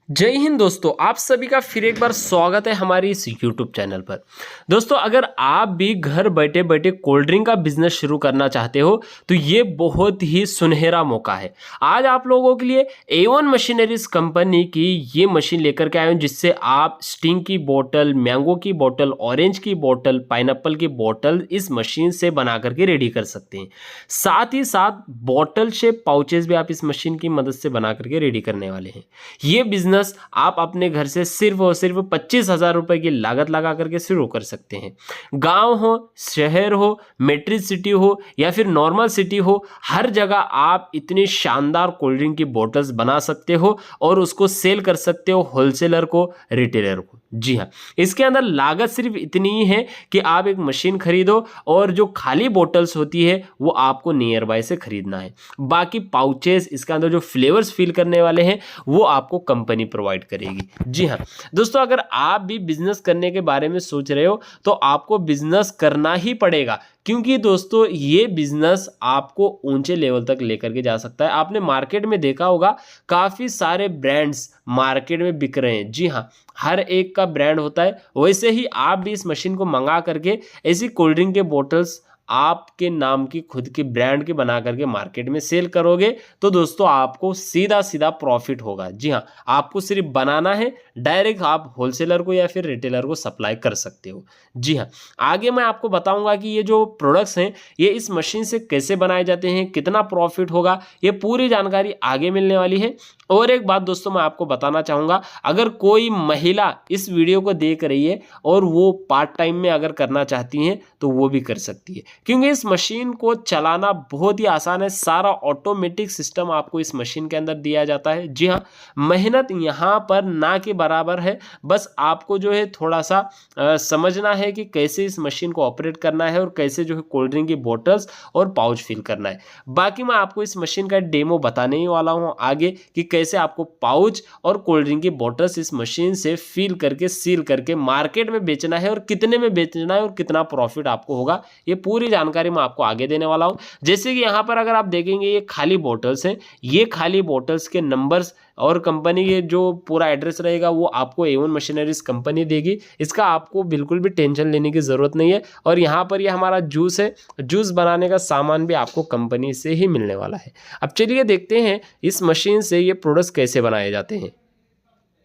जय हिंद दोस्तों, आप सभी का फिर एक बार स्वागत है हमारी इस YouTube चैनल पर। दोस्तों, अगर आप भी घर बैठे बैठे कोल्ड ड्रिंक का बिजनेस शुरू करना चाहते हो तो ये बहुत ही सुनहरा मौका है। आज आप लोगों के लिए A1 मशीनरीज कंपनी की ये मशीन लेकर के आए हूं, जिससे आप स्टिंग की बोतल, मैंगो की बोतल, ऑरेंज की बोतल, पाइनएप्पल की बोतल इस मशीन से बना करके रेडी कर सकते हैं। साथ ही साथ बॉटल शेप पाउचेस भी आप इस मशीन की मदद से बना करके रेडी करने वाले हैं। ये बिजनेस आप अपने घर से सिर्फ और सिर्फ 25,000 रुपए की लागत लगा करके शुरू कर सकते हैं। गांव हो, शहर हो, मेट्रो सिटी हो या फिर नॉर्मल सिटी हो, हर जगह आप इतनी शानदार कोल्ड ड्रिंक की बोतल्स बना सकते हो और उसको सेल कर सकते हो होलसेलर को, रिटेलर को। जी हाँ, इसके अंदर लागत सिर्फ इतनी ही है कि आप एक मशीन खरीदो और जो खाली बोतल्स होती है वो आपको नियर बाय से खरीदना है। बाकी पाउचेस, इसके अंदर जो फ्लेवर्स फिल करने वाले हैं वो आपको कंपनी प्रोवाइड करेगी। जी हाँ दोस्तों, अगर आप भी बिजनेस करने के बारे में सोच रहे हो तो आपको बिजनेस करना ही पड़ेगा, क्योंकि दोस्तों ये बिजनेस आपको ऊंचे लेवल तक लेकर के जा सकता है। आपने मार्केट में देखा होगा, काफ़ी सारे ब्रांड्स मार्केट में बिक रहे हैं। जी हाँ, हर एक का ब्रांड होता है, वैसे ही आप भी इस मशीन को मंगा करके ऐसी कोल्ड ड्रिंक के बोतल्स आपके नाम की, खुद की ब्रांड की बना करके मार्केट में सेल करोगे तो दोस्तों आपको सीधा सीधा प्रॉफिट होगा। जी हाँ, आपको सिर्फ बनाना है, डायरेक्ट आप होलसेलर को या फिर रिटेलर को सप्लाई कर सकते हो। जी हाँ, आगे मैं आपको बताऊंगा कि ये जो प्रोडक्ट्स हैं ये इस मशीन से कैसे बनाए जाते हैं, कितना प्रॉफिट होगा, ये पूरी जानकारी आगे मिलने वाली है। और एक बात दोस्तों मैं आपको बताना चाहूँगा, अगर कोई महिला इस वीडियो को देख रही है और वो पार्ट टाइम में अगर करना चाहती हैं तो वो भी कर सकती है, क्योंकि इस मशीन को चलाना बहुत ही आसान है। सारा ऑटोमेटिक सिस्टम आपको इस मशीन के अंदर दिया जाता है। जी हाँ, मेहनत यहाँ पर ना के बराबर है, बस आपको जो है थोड़ा सा समझना है कि कैसे इस मशीन को ऑपरेट करना है और कैसे जो है कोल्ड ड्रिंक की बोतल्स और पाउच फिल करना है। बाकी मैं आपको इस मशीन का डेमो बताने ही वाला हूँ आगे कि कैसे आपको पाउच और कोल्ड ड्रिंक की बोतल्स इस मशीन से फिल करके, सील करके मार्केट में बेचना है और कितने में बेचना है और कितना प्रॉफिट आपको होगा, ये पूरी जानकारी मैं आपको आगे देने वाला हूँ। जैसे कि यहाँ पर अगर आप देखेंगे ये खाली बोतल्स हैं, ये खाली बोतल्स के नंबर्स और कंपनी के जो पूरा एड्रेस रहेगा वो आपको A1 मशीनरीज कंपनी देगी। इसका आपको बिल्कुल भी टेंशन लेने की ज़रूरत नहीं है। और यहाँ पर ये हमारा जूस है, जूस बनाने का सामान भी आपको कंपनी से ही मिलने वाला है। अब चलिए देखते हैं इस मशीन से ये प्रोडक्ट्स कैसे बनाए जाते हैं।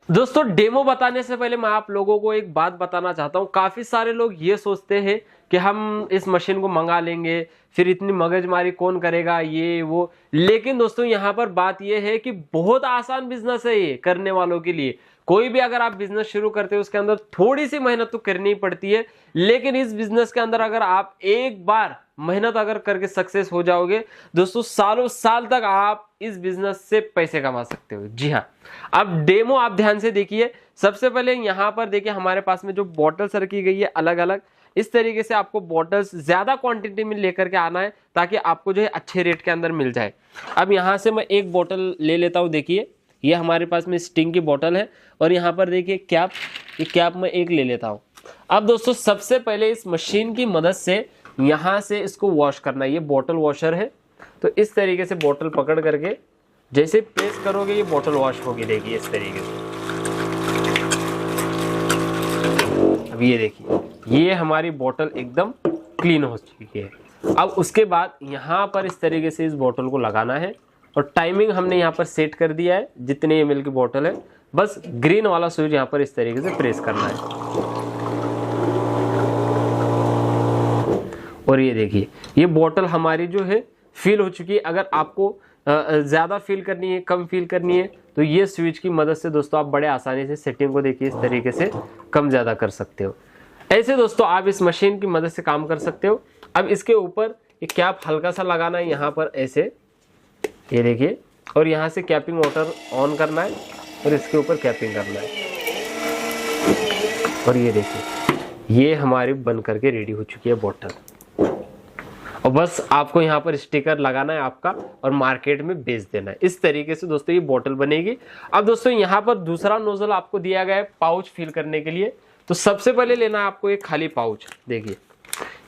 दोस्तों, डेमो बताने से पहले मैं आप लोगों को एक बात बताना चाहता हूँ। काफ़ी सारे लोग ये सोचते हैं कि हम इस मशीन को मंगा लेंगे, फिर इतनी मगजमारी कौन करेगा, ये वो। लेकिन दोस्तों यहाँ पर बात ये है कि बहुत आसान बिजनेस है ये करने वालों के लिए। कोई भी अगर आप बिजनेस शुरू करते हो उसके अंदर थोड़ी सी मेहनत तो करनी पड़ती है, लेकिन इस बिजनेस के अंदर अगर आप एक बार मेहनत अगर करके सक्सेस हो जाओगे दोस्तों, सालों साल तक आप इस बिजनेस से पैसे कमा सकते हो। जी हाँ, अब डेमो आप ध्यान से देखिए। सबसे पहले यहाँ पर देखिए हमारे पास में जो बॉटल्स रखी गई है अलग अलग, इस तरीके से आपको बॉटल्स ज्यादा क्वांटिटी में लेकर के आना है ताकि आपको जो है अच्छे रेट के अंदर मिल जाए। अब यहाँ से मैं एक बॉटल ले लेता हूँ। देखिए ये हमारे पास में स्टिंग की बॉटल है और यहाँ पर देखिए कैप, ये कैप मैं एक ले लेता हूँ। अब दोस्तों सबसे पहले इस मशीन की मदद से यहाँ से इसको वॉश करना है। ये बॉटल वॉशर है, तो इस तरीके से बॉटल पकड़ करके जैसे प्रेस करोगे ये बॉटल वॉश होगी। देखिए इस तरीके से। अब ये देखिए ये हमारी बोतल एकदम क्लीन हो चुकी है। अब उसके बाद यहाँ पर इस तरीके से इस बोतल को लगाना है और टाइमिंग हमने यहाँ पर सेट कर दिया है, जितने ml की बोतल है बस ग्रीन वाला स्विच यहाँ पर इस तरीके से प्रेस करना है। और ये देखिए ये बोतल हमारी जो है फिल हो चुकी है। अगर आपको ज़्यादा फिल करनी है, कम फिल करनी है, तो ये स्विच की मदद से दोस्तों आप बड़े आसानी से सेटिंग को देखिए इस तरीके से कम ज़्यादा कर सकते हो। ऐसे दोस्तों आप इस मशीन की मदद से काम कर सकते हो। अब इसके ऊपर ये कैप हल्का सा लगाना है यहाँ पर ऐसे, ये देखिए, और यहाँ से कैपिंग वाटर ऑन करना है और इसके ऊपर कैपिंग करना है। और ये देखिए ये हमारी बन करके रेडी हो चुकी है बोतल। और बस आपको यहाँ पर स्टिकर लगाना है आपका और मार्केट में बेच देना है। इस तरीके से दोस्तों ये बोतल बनेगी। अब दोस्तों यहाँ पर दूसरा नोजल आपको दिया गया है पाउच फिल करने के लिए। तो सबसे पहले लेना है आपको एक खाली पाउच। देखिए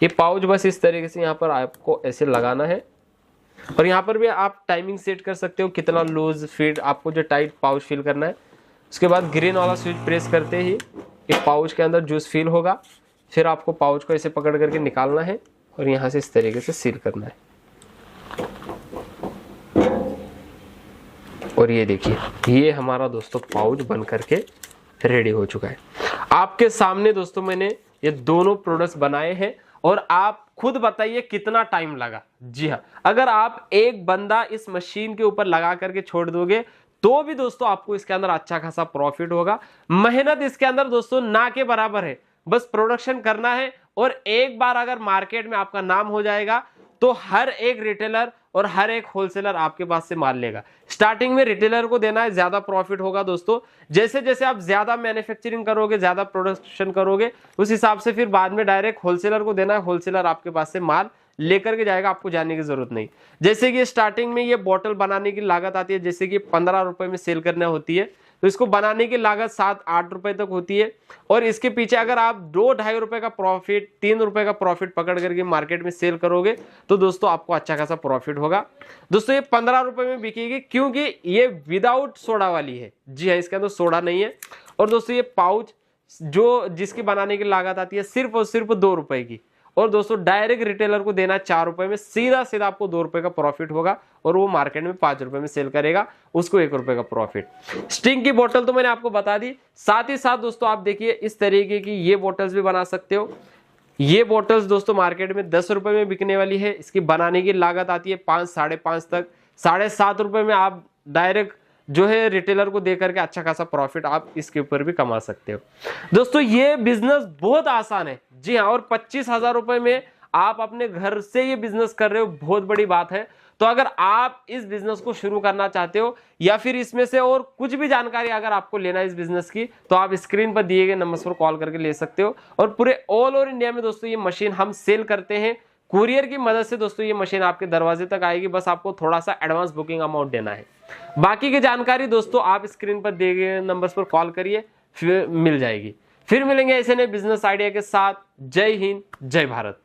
ये पाउच बस इस तरीके से यहाँ पर आपको ऐसे लगाना है और यहाँ पर भी आप टाइमिंग सेट कर सकते हो, कितना लूज फिट आपको जो टाइट पाउच फिल करना है। उसके बाद ग्रीन वाला स्विच प्रेस करते ही एक पाउच के अंदर जूस फिल होगा। फिर आपको पाउच को ऐसे पकड़ करके निकालना है और यहाँ से इस तरीके से सील करना है। और ये देखिए, ये हमारा दोस्तों पाउच बन करके रेडी हो चुका है। आपके सामने दोस्तों मैंने ये दोनों प्रोडक्ट्स बनाए हैं और आप खुद बताइए कितना टाइम लगा। जी हाँ, अगर आप एक बंदा इस मशीन के ऊपर लगा करके छोड़ दोगे तो भी दोस्तों आपको इसके अंदर अच्छा खासा प्रॉफिट होगा। मेहनत इसके अंदर दोस्तों ना के बराबर है, बस प्रोडक्शन करना है और एक बार अगर मार्केट में आपका नाम हो जाएगा तो हर एक रिटेलर और हर एक होलसेलर आपके पास से माल लेगा। स्टार्टिंग में रिटेलर को देना है, ज्यादा प्रॉफिट होगा दोस्तों। जैसे जैसे आप ज्यादा मैन्युफैक्चरिंग करोगे, ज्यादा प्रोडक्शन करोगे, उस हिसाब से फिर बाद में डायरेक्ट होलसेलर को देना है, होलसेलर आपके पास से माल लेकर के जाएगा, आपको जाने की जरूरत नहीं। जैसे कि स्टार्टिंग में ये बोतल बनाने की लागत आती है, जैसे कि 15 रुपए में सेल करना होती है, तो इसको बनाने की लागत 7-8 रुपए तक होती है। और इसके पीछे अगर आप 2-2.5 रुपए का प्रॉफिट, 3 रुपए का प्रॉफिट पकड़ करके मार्केट में सेल करोगे तो दोस्तों आपको अच्छा खासा प्रॉफिट होगा। दोस्तों ये 15 रुपए में बिकेगी क्योंकि ये विदाउट सोडा वाली है। जी हाँ, इसके अंदर सोडा नहीं है। और दोस्तों ये पाउच जो जिसकी बनाने की लागत आती है सिर्फ और सिर्फ 2 रुपए की, और दोस्तों डायरेक्ट रिटेलर को देना 4 रुपए में, सीधा सीधा आपको 2 रुपए का प्रॉफिट होगा और वो मार्केट में 5 रुपए में सेल करेगा, उसको 1 रुपए का प्रॉफिट। स्टिंग की बोतल तो मैंने आपको बता दी। साथ ही साथ दोस्तों आप देखिए इस तरीके की ये बोतल्स भी बना सकते हो। ये बोतल्स दोस्तों मार्केट में 10 रुपए में बिकने वाली है। इसकी बनाने की लागत आती है 5-5.5 तक। 7.5 रुपए में आप डायरेक्ट जो है रिटेलर को देकर के अच्छा खासा प्रॉफिट आप इसके ऊपर भी कमा सकते हो। दोस्तों ये बिजनेस बहुत आसान है। जी हाँ, और 25,000 रुपए में आप अपने घर से ये बिजनेस कर रहे हो, बहुत बड़ी बात है। तो अगर आप इस बिजनेस को शुरू करना चाहते हो या फिर इसमें से और कुछ भी जानकारी अगर आपको लेना है इस बिजनेस की, तो आप स्क्रीन पर दिए गए नंबर पर कॉल करके ले सकते हो। और पूरे ऑल ओवर इंडिया में दोस्तों ये मशीन हम सेल करते हैं। कुरियर की मदद से दोस्तों ये मशीन आपके दरवाजे तक आएगी, बस आपको थोड़ा सा एडवांस बुकिंग अमाउंट देना है। बाकी की जानकारी दोस्तों आप स्क्रीन पर दिए गए नंबर्स पर कॉल करिए, फिर मिल जाएगी। फिर मिलेंगे ऐसे नए बिजनेस आइडिया के साथ। जय हिंद, जय भारत।